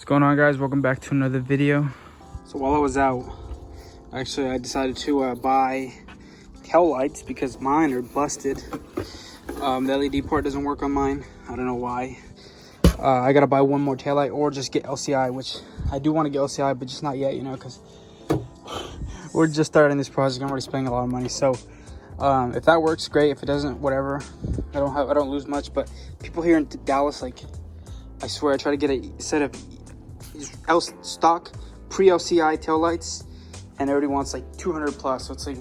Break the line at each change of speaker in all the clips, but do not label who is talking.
What's going on, guys? Welcome back to another video.
So while I was out, actually I decided to buy tail lights because mine are busted. The LED port doesn't work on mine. I don't know why. I gotta buy one more tail light or just get LCI, which I do want to get LCI, but just not yet, you know, because we're just starting this project. I'm already spending a lot of money. So if that works, great. If it doesn't, whatever. I don't lose much. But people here in Dallas, like, I swear, I try to get a set of stock pre-LCI tail lights, and everybody wants like 200 plus. So it's like,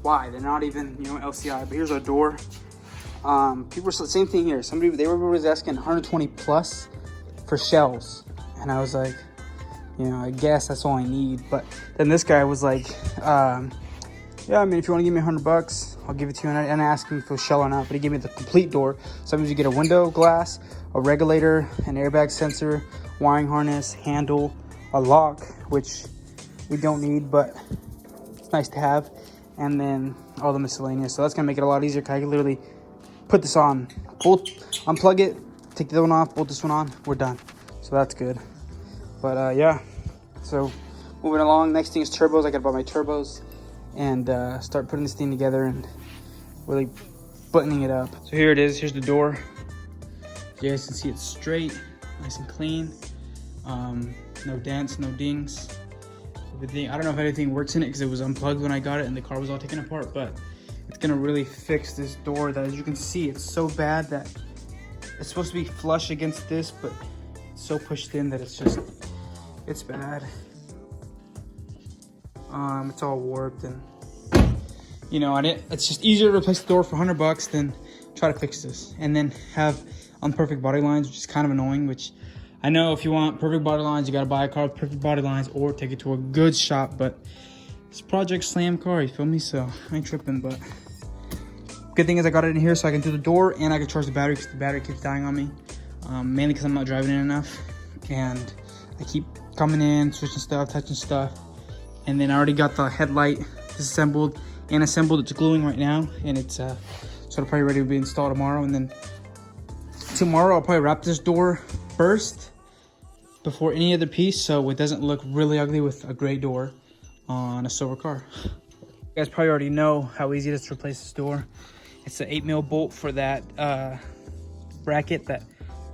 why? They're not even, you know, LCI. But here's our door. People were same thing here. They were asking 120 plus for shells, and I was like, you know, I guess that's all I need. But then this guy was like, yeah, I mean, if you want to give me $100, I'll give it to you. And I asked him if it was shell or not, but he gave me the complete door. Sometimes you get a window glass, a regulator, an airbag sensor, wiring harness, handle, a lock, which we don't need, but it's nice to have, and then all the miscellaneous. So that's gonna make it a lot easier, because I can literally put this on, unplug it, take the other one off, bolt this one on, we're done. So that's good. But yeah, so moving along. Next thing is turbos. I gotta buy my turbos and start putting this thing together and really buttoning it up. So here it is. Here's the door. You guys can see it's straight, nice and clean. No dents, no dings. Everything. I don't know if anything works in it because it was unplugged when I got it and the car was all taken apart, but it's gonna really fix this door that, as you can see, it's so bad that it's supposed to be flush against this, but it's so pushed in that it's bad. It's all warped, and you know, it's just easier to replace the door for $100 than try to fix this and then have unperfect body lines, which is kind of annoying. Which I know, if you want perfect body lines, you gotta buy a car with perfect body lines or take it to a good shop. But this project slam car, you feel me? So I ain't tripping. But good thing is I got it in here so I can do the door and I can charge the battery, because the battery keeps dying on me. Mainly because I'm not driving it enough, and I keep coming in, switching stuff, touching stuff. And then I already got the headlight disassembled and assembled. It's gluing right now, and it's sort of probably ready to be installed tomorrow. And then tomorrow I'll probably wrap this door first before any other piece, so it doesn't look really ugly with a gray door on a silver car. You guys probably already know how easy it is to replace this door. It's an 8mm bolt for that bracket that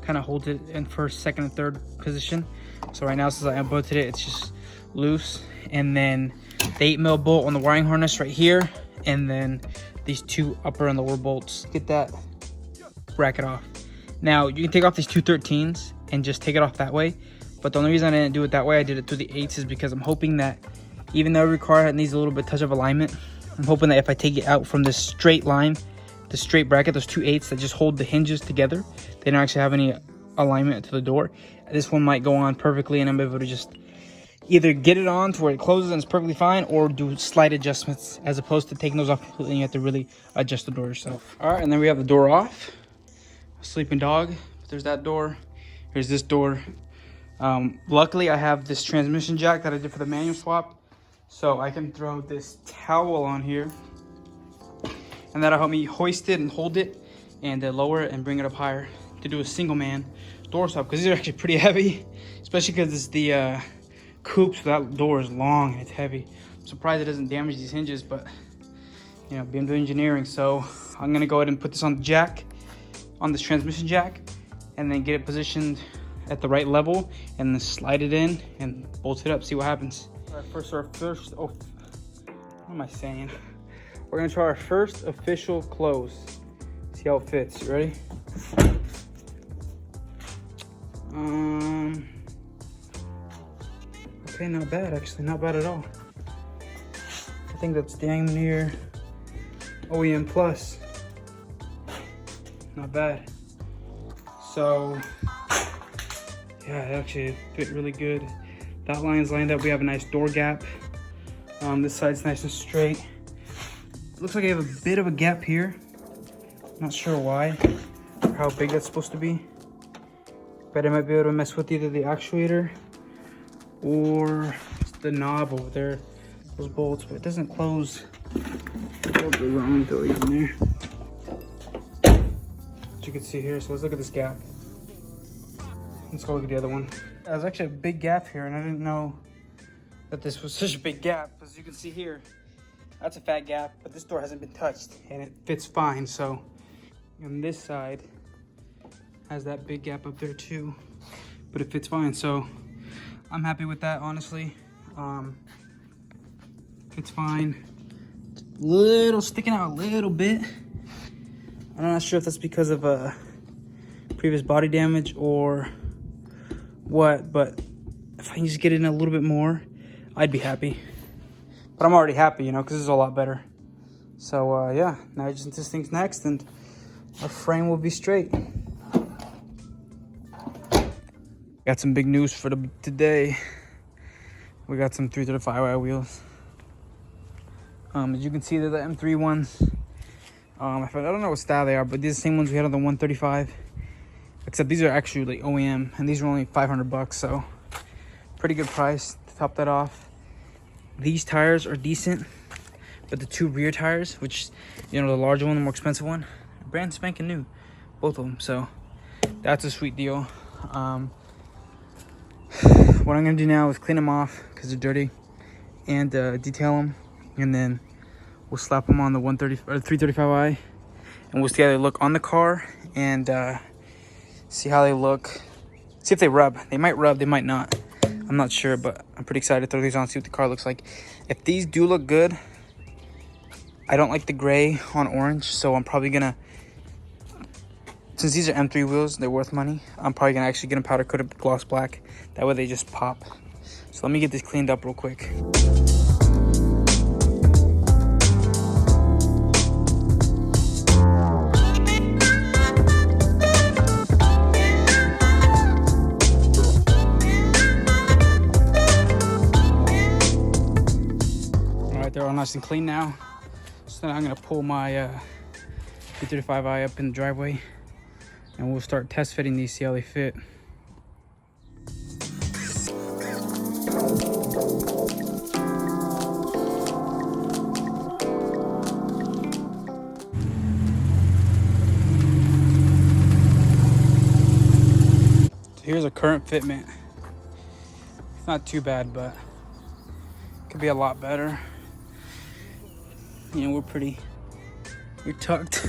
kind of holds it in first, second, and third position. So right now, since I unbolted it, it's just loose. And then the 8mm bolt on the wiring harness right here, and then these two upper and lower bolts. Get that bracket off. Now you can take off these two 13s and just take it off that way, but the only reason I didn't do it that way, I did it through the 8s, is because I'm hoping that even though every car needs a little bit touch of alignment, I'm hoping that if I take it out from this straight line, the straight bracket, those two 8s that just hold the hinges together, they don't actually have any alignment to the door. This one might go on perfectly, and I'm able to just either get it on to where it closes and it's perfectly fine, or do slight adjustments, as opposed to taking those off completely and you have to really adjust the door yourself. All right, and then we have the door off. Sleeping dog. There's that door. Here's this door. Luckily, I have this transmission jack that I did for the manual swap, so I can throw this towel on here, and that'll help me hoist it and hold it, and lower it and bring it up higher to do a single man door swap, because these are actually pretty heavy, especially because it's the coupe, so that door is long and it's heavy. I'm surprised it doesn't damage these hinges, but you know, BMW engineering. So I'm gonna go ahead and put this on the jack, on this transmission jack, and then get it positioned at the right level, and then slide it in and bolt it up, see what happens. All right, what am I saying? We're gonna try our first official close. See how it fits. You ready? Okay, not bad, actually, not bad at all. I think that's dang near OEM plus. Not bad. So yeah, it actually fit really good. That line's lined up. We have a nice door gap. This side's nice and straight. It looks like I have a bit of a gap here. Not sure why, or how big that's supposed to be, but I might be able to mess with either the actuator or the knob over there, those bolts, but it doesn't close. I'll go around throw it in there. As you can see here, so let's look at this gap. Let's go look at the other one. There's actually a big gap here, and I didn't know that this was such a big gap. As you can see here, that's a fat gap, but this door hasn't been touched, and it fits fine. So on this side has that big gap up there too, but it fits fine. So I'm happy with that, honestly. Fits fine. Little sticking out a little bit. I'm not sure if that's because of previous body damage or what, but if I can just get in a little bit more, I'd be happy. But I'm already happy, you know, because this is a lot better. So yeah, now just this thing's next, and our frame will be straight. Got some big news for today. We got some 335i wheels. As you can see, they're the M3 ones. I don't know what style they are, but these are the same ones we had on the 135. Except these are actually like OEM, and these are only $500, so pretty good price to top that off. These tires are decent, but the two rear tires, which, you know, the larger one, the more expensive one, brand spanking new, both of them. So that's a sweet deal. What I'm gonna do now is clean them off because they're dirty, and detail them, and then we'll slap them on the 335i, and we'll see how they look on the car, and see how they look. See if they rub. They might rub, they might not. I'm not sure, but I'm pretty excited to throw these on, see what the car looks like. If these do look good, I don't like the gray on orange, so I'm probably gonna, since these are M3 wheels, they're worth money, I'm probably gonna actually get them powder coated gloss black. That way they just pop. So let me get this cleaned up real quick. They're all nice and clean now. So then I'm gonna pull my 335i up in the driveway, and we'll start test fitting these, see how they fit. So here's a current fitment. It's not too bad, but it could be a lot better. You know, we're tucked.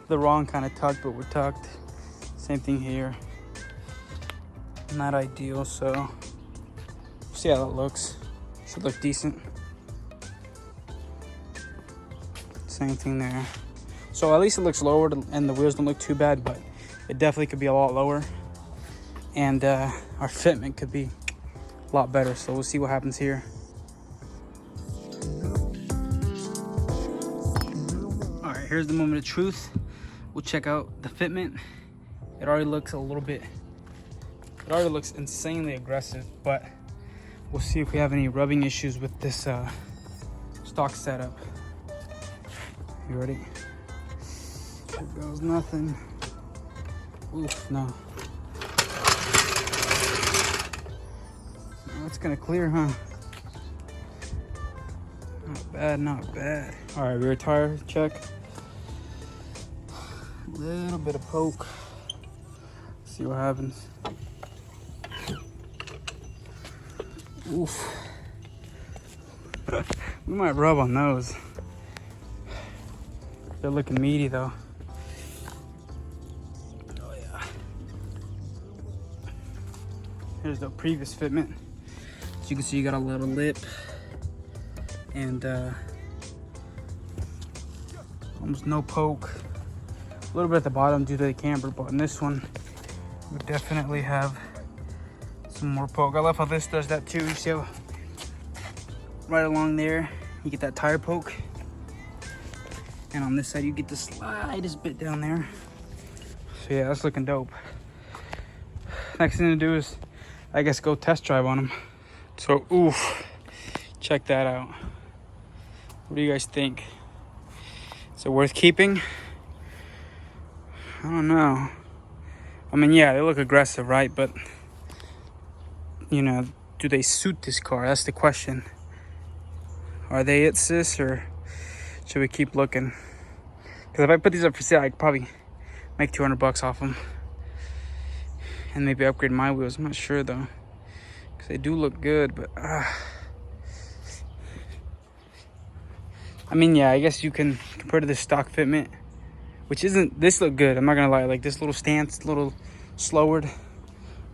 The wrong kind of tucked, but we're tucked. Same thing here. Not ideal, so we'll see how that looks. Should look decent. Same thing there. So at least it looks lower, and the wheels don't look too bad, but it definitely could be a lot lower. And our fitment could be a lot better, so we'll see what happens here. Here's the moment of truth. We'll check out the fitment. It already looks insanely aggressive, but we'll see if we have any rubbing issues with this stock setup. You ready? Here goes nothing. Oof, no. Oh, it's gonna clear, huh? Not bad, not bad. All right, rear tire check. Little bit of poke. See what happens. Oof. We might rub on those. They're looking meaty though. Oh yeah. Here's the previous fitment. As you can see, you got a little lip and almost no poke. A little bit at the bottom due to the camber, but on this one, we definitely have some more poke. I love how this does that too. You see how right along there, you get that tire poke. And on this side, you get the slightest bit down there. So yeah, that's looking dope. Next thing to do is, I guess, go test drive on them. So, oof, check that out. What do you guys think? Is it worth keeping? I don't know. I mean, yeah, they look aggressive, right? But, you know, do they suit this car? That's the question. Are they it, sis, or should we keep looking? Because if I put these up for sale, I could probably make $200 off them.
and maybe upgrade my wheels. I'm not sure though, because they do look good, but I mean, yeah, I guess you can compare to the stock fitment, which isn't, this look good, I'm not gonna lie. Like this little stance, little slowered,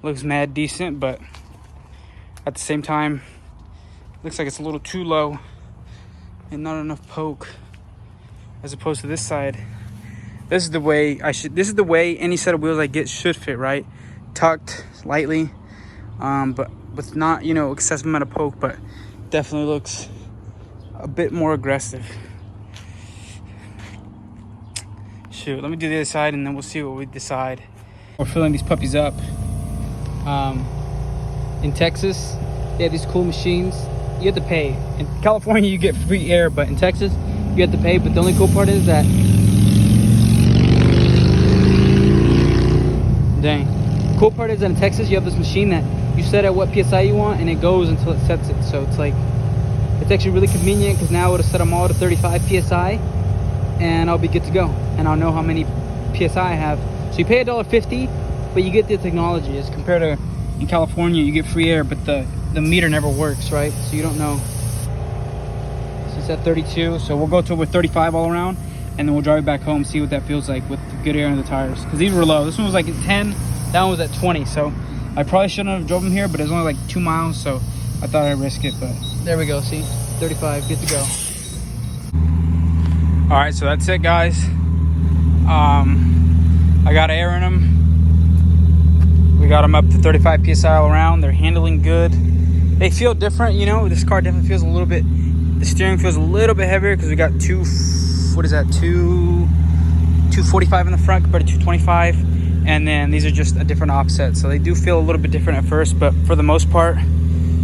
looks mad decent, but at the same time looks like it's a little too low and not enough poke, as opposed to this side. This is the way this is the way any set of wheels I get should fit, right? Tucked lightly, but with not, you know, excessive amount of poke, but definitely looks a bit more aggressive. Shoot, let me do the other side and then we'll see what we decide. We're filling these puppies up. In Texas, they have these cool machines. You have to pay. In California, you get free air, but in Texas, you have to pay. But the only cool part is that, dang. The cool part is that in Texas, you have this machine that you set at what PSI you want, and it goes until it sets it. So it's like, it's actually really convenient, because now it'll set them all to 35 PSI, and I'll be good to go. And I'll know how many PSI I have. So you pay $1.50, but you get the technology. As compared to in California, you get free air, but the meter never works, right? So you don't know. So it's at 32, so we'll go to it with 35 all around, and then we'll drive it back home, see what that feels like with good air in the tires. Because these were low. This one was like at 10, that one was at 20. So I probably shouldn't have drove them here, but it's only like 2 miles, so I thought I'd risk it. But there we go, see? 35, good to go. All right, so that's it, guys. I got air in them. We got them up to 35 PSI all around. They're handling good. They feel different, you know. This car definitely feels a little bit, the steering feels a little bit heavier, because we got 245 in the front compared to 225. And then these are just a different offset. So they do feel a little bit different at first, but for the most part,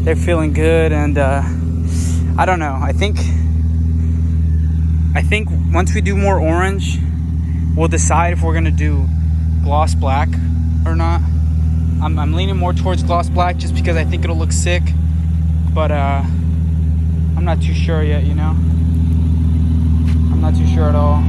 they're feeling good. And I don't know. I think once we do more orange, we'll decide if we're gonna do gloss black or not. I'm leaning more towards gloss black just because I think it'll look sick, but I'm not too sure yet, you know. I'm not too sure at all.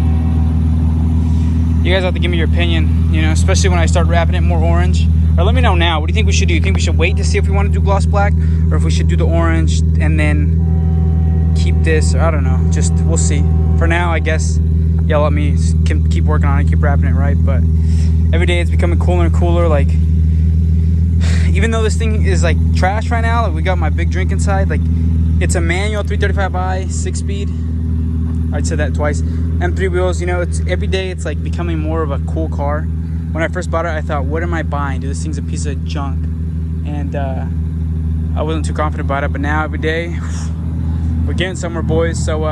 You guys have to give me your opinion, you know, especially when I start wrapping it more orange. Or let me know now, what do you think we should do? You think we should wait to see if we want to do gloss black, or if we should do the orange and then keep this? Or I don't know, just we'll see. For now, I guess y'all let me keep working on it, keep wrapping it right. But every day it's becoming cooler and cooler. Like, even though this thing is like trash right now, like we got my big drink inside, like it's a manual 335i 6-speed. I'd said that twice. M3 wheels, you know, it's every day it's like becoming more of a cool car. When I first bought it, I thought, what am I buying? Dude, this thing's a piece of junk. And I wasn't too confident about it, but now every day we're getting somewhere, boys. So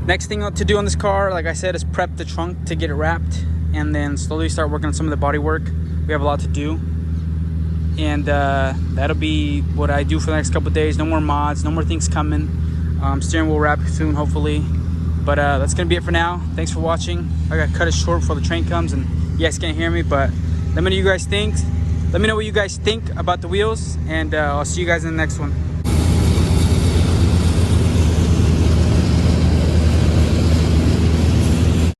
next thing to do on this car, like I said, is prep the trunk to get it wrapped, and then slowly start working on some of the body work. We have a lot to do, and that'll be what I do for the next couple of days. No more mods, no more things coming. Steering wheel wrap soon, hopefully. But that's gonna be it for now. Thanks for watching. I gotta cut it short before the train comes and you guys can't hear me, but let me know what you guys think. Let me know what you guys think about the wheels, and I'll see you guys in the next one.